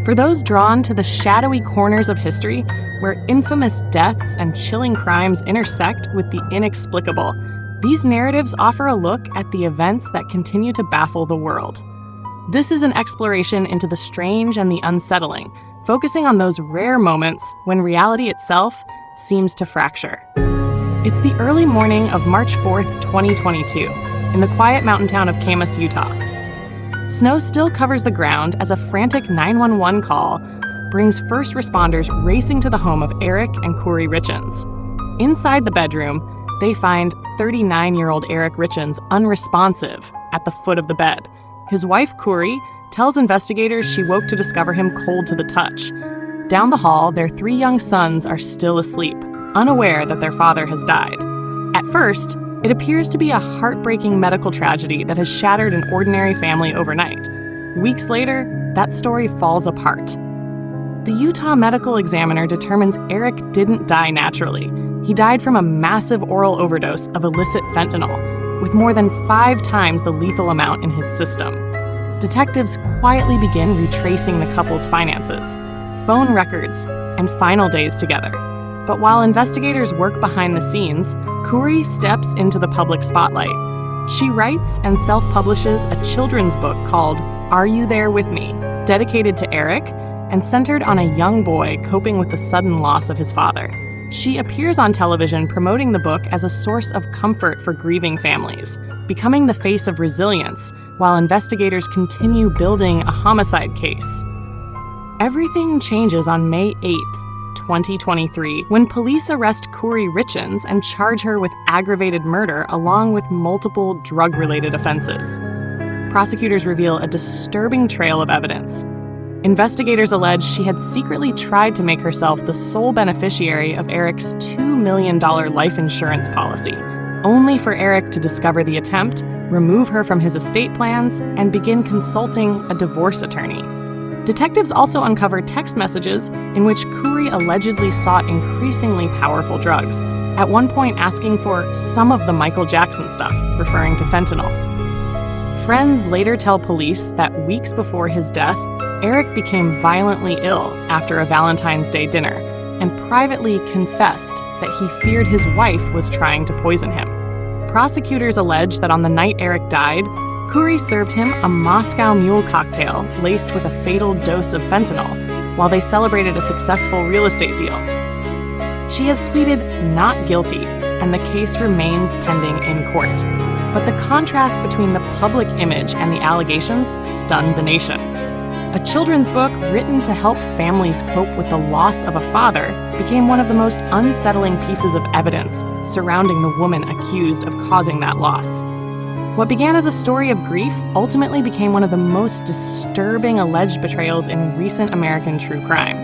For those drawn to the shadowy corners of history where infamous deaths and chilling crimes intersect with the inexplicable, these narratives offer a look at the events that continue to baffle the world. This is an exploration into the strange and the unsettling, focusing on those rare moments when reality itself seems to fracture. It's the early morning of March 4th, 2022, in the quiet mountain town of Camas, Utah. Snow still covers the ground as a frantic 911 call brings first responders racing to the home of Eric and Corey Richins. Inside the bedroom, they find 39-year-old Eric Richins unresponsive at the foot of the bed. His wife, Corey, tells investigators she woke to discover him cold to the touch. Down the hall, their 3 young sons are still asleep, unaware that their father has died. At first, it appears to be a heartbreaking medical tragedy that has shattered an ordinary family overnight. Weeks later, that story falls apart. The Utah medical examiner determines Eric didn't die naturally. He died from a massive oral overdose of illicit fentanyl, with more than 5 times the lethal amount in his system. Detectives quietly begin retracing the couple's finances, phone records, and final days together. But while investigators work behind the scenes, Corey steps into the public spotlight. She writes and self-publishes a children's book called Are You There With Me?, dedicated to Eric and centered on a young boy coping with the sudden loss of his father. She appears on television promoting the book as a source of comfort for grieving families, becoming the face of resilience while investigators continue building a homicide case. Everything changes on May 8th, 2023, when police arrest Corey Richins and charge her with aggravated murder along with multiple drug-related offenses. Prosecutors reveal a disturbing trail of evidence. Investigators allege she had secretly tried to make herself the sole beneficiary of Eric's $2 million life insurance policy, only for Eric to discover the attempt, remove her from his estate plans, and begin consulting a divorce attorney. Detectives also uncover text messages in which Corey allegedly sought increasingly powerful drugs, at one point asking for some of the Michael Jackson stuff, referring to fentanyl. Friends later tell police that weeks before his death, Eric became violently ill after a Valentine's Day dinner and privately confessed that he feared his wife was trying to poison him. Prosecutors allege that on the night Eric died, Corey served him a Moscow Mule cocktail laced with a fatal dose of fentanyl while they celebrated a successful real estate deal. She has pleaded not guilty, and the case remains pending in court. But the contrast between the public image and the allegations stunned the nation. A children's book written to help families cope with the loss of a father became one of the most unsettling pieces of evidence surrounding the woman accused of causing that loss. What began as a story of grief ultimately became one of the most disturbing alleged betrayals in recent American true crime.